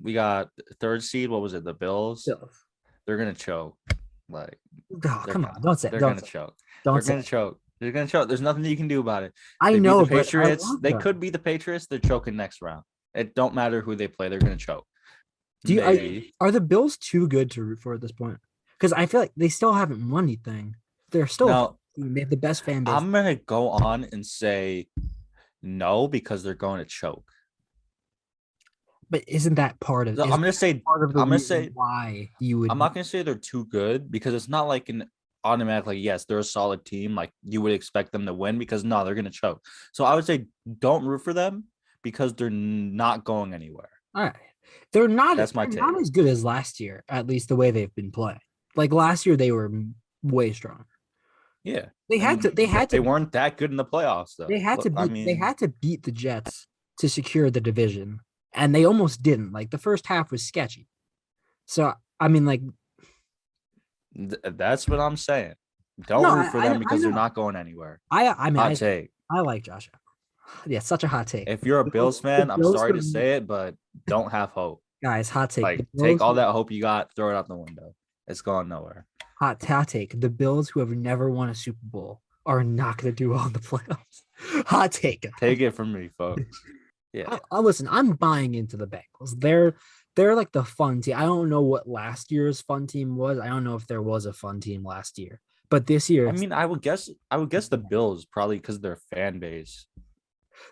we got third seed. What was it? The Bills. Bills. They're gonna choke. Like Oh, they're come on. gonna. Don't say it. They're Don't gonna say it. choke. They're Don't say gonna it. choke. They're gonna choke. There's nothing you can do about it. I They beat know, the but I Patriots. love They them. could beat the Patriots. They're choking next round. It don't matter who they play. They're gonna choke. Do you Maybe. are the Bills too good to root for at this point? Because I feel like they still haven't won anything. They're still a Now team. They have the best fan base. I'm gonna go on and say no because they're going to choke. But isn't that part of So I'm isn't gonna that say part of the I'm gonna reason say why you I'm would not gonna say they're too good because it's not like an automatic like yes they're a solid team like you would expect them to win because no they're gonna choke. So I would say don't root for them because they're not going anywhere. all right. They're not That's my they're take. not as good as last year, at least the way they've been playing. Like last year they were way stronger. Yeah, They had to and they had they to weren't that good in the playoffs though. Look, I they mean had to beat the Jets to secure the division. And they almost didn't. Like the first half was sketchy. So I mean, like that's what I'm saying. no, Don't root for them I because they're know. not going anywhere. I mean Hot take. I like Josh Allen. Yeah, such a hot take. If you're a Bills The fan, I'm Bills sorry have to say it, but don't have hope. guys, hot take. Like take all that hope you got, throw it out the window. It's going nowhere. Hot take. The Bills who have never won a Super Bowl are not going to do well in the playoffs. Hot take. Take it from me, folks. Yeah. I listen. I'm buying into the Bengals. They're like the fun team. I don't know what last year's fun team was. I don't know if there was a fun team last year, but this year I mean, I would guess the Bills probably because their fan base,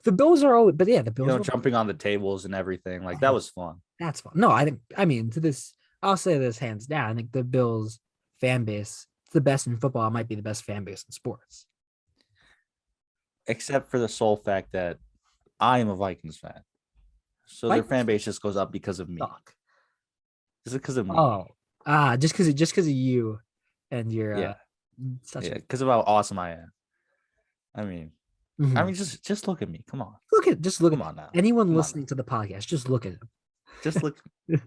the Bills are always. But yeah, the Bills. jumping on the tables and everything. Like that was fun. That's fun. No, I think. I mean, to this, I'll say this hands down. I think the Bills fan base, it's the best in football. It might be the best fan base in sports. Except for the sole fact that I am a Vikings fan. So their fan Vikings base just goes up because of me. suck. Is it because of me? Oh, just because of you and your Yeah. such Yeah. a Because of how awesome I am. I mean, Mhm. just look at me. Come on. look Come at on now. anyone Come on listening now. to the podcast. Just look at Just look. him.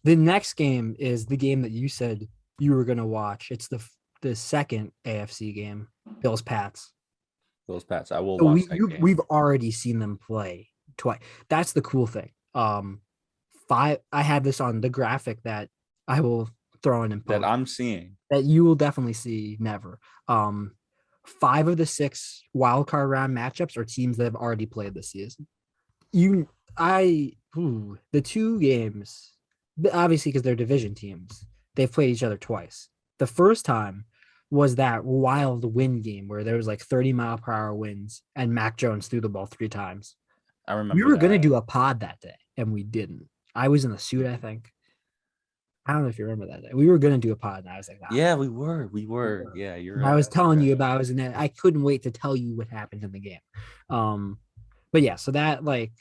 The next game is the game that you said you were gonna watch. It's the second AFC game, Bills Pats. Those Pats. I will So watch that game. we've already seen them play twice. That's the cool thing. Five. I have this on the graphic that I will throw in and That post I'm seeing. that you will definitely see never. Five of the six wild card round matchups are teams that have already played this season. The two games, obviously because they're division teams, they've played each other twice. The first time was that wild win game where there was like 30-mile-per-hour winds and Mac Jones threw the ball 3 times. I We remember were gonna that. do a pod that day and we didn't. I was in a suit, I think. I don't know if you remember that day. We were gonna do a pod, and I was like, nah. Yeah, we were. We were. Yeah, you're And I right. was You're telling right. you about I was in it. I couldn't wait to tell you what happened in the game. But yeah, so that like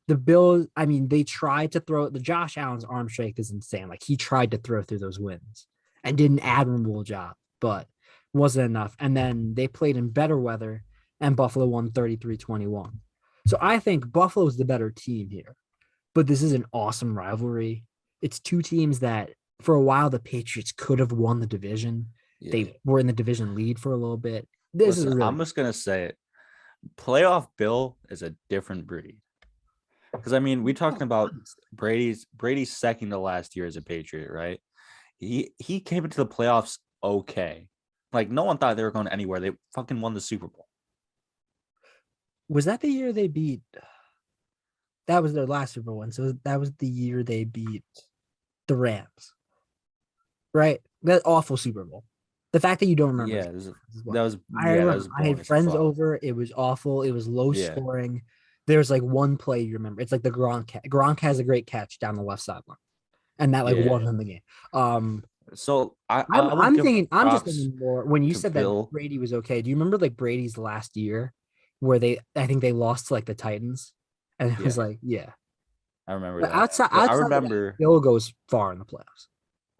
the Bills, I mean, they tried to throw the Josh Allen's arm strength is insane. Like he tried to throw through those wins and did an admirable job, but wasn't enough. And then they played in better weather and Buffalo won 33-21. So I think Buffalo's the better team here. But this is an awesome rivalry. It's two teams that for a while the Patriots could have won the division. Yeah. They were in the division lead for a little bit. This Listen, is really I'm just gonna say it. Playoff Bill is a different breed. Because I mean, we talking about Brady's second to last year as a Patriot, right? He came into the playoffs okay. Like no one thought they were going anywhere. They fucking won the Super Bowl. was that the year they beat that was their last Super Bowl one. So that was the year they beat the Rams. Right? That awful Super Bowl. The fact that you don't remember Yeah, that is what that was I yeah, that remember. was I boring had as friends fuck. over. It was awful. It was low Yeah. scoring. There's like one play you remember. It's like the Gronk. Gronk has a great catch down the left sideline, and that like won Yeah. them the game. Um, So I would I'm give thinking. I'm just props thinking more when you to said that Bill. Brady was okay. Do you remember like Brady's last year, where I think they lost to like the Titans, and it Yeah, was like yeah. I remember But that. outside But I outside of that, remember Bill goes far in the playoffs.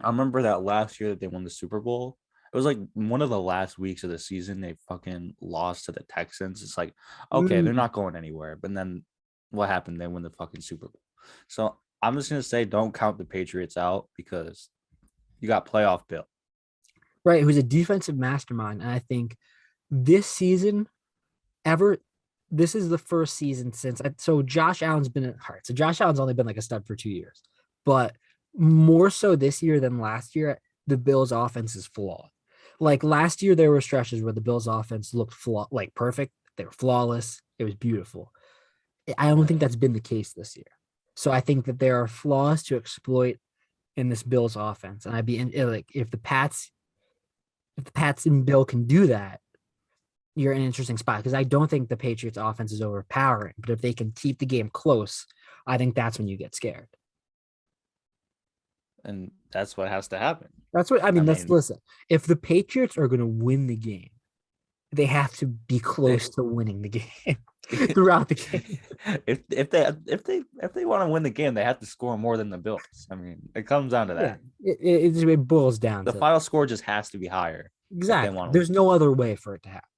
I remember that last year that they won the Super Bowl. It was like one of the last weeks of the season. They fucking lost to the Texans. It's like, okay, they're Mm. not going anywhere. But then what happened? They win the fucking Super Bowl. So I'm just gonna say, don't count the Patriots out because you got playoff Bill. Right, who's a defensive mastermind, and I think this season ever this is the first season since so Josh Allen's been hurt. So Josh Allen's only been like a stud for 2 years, but more so this year than last year, the Bills' offense is flawed. Like last year, there were stretches where the Bills' offense looked like perfect. They were flawless. It was beautiful. I don't think that's been the case this year. So I think that there are flaws to exploit in this Bills offense, and I'd be like if the Pats and Bill can do that, you're in an interesting spot because I don't think the Patriots offense is overpowering, but if they can keep the game close, I think that's when you get scared. And that's what has to happen. That's what I mean. I Let's mean, listen. If the Patriots are going to win the game, they have to be close to winning the game throughout the game. if they want to win the game, they have to score more than the Bills. I mean, it comes down to Yeah, that. it boils down The to final score just has to be higher if they exactly. want to win. There's no other way for it to happen.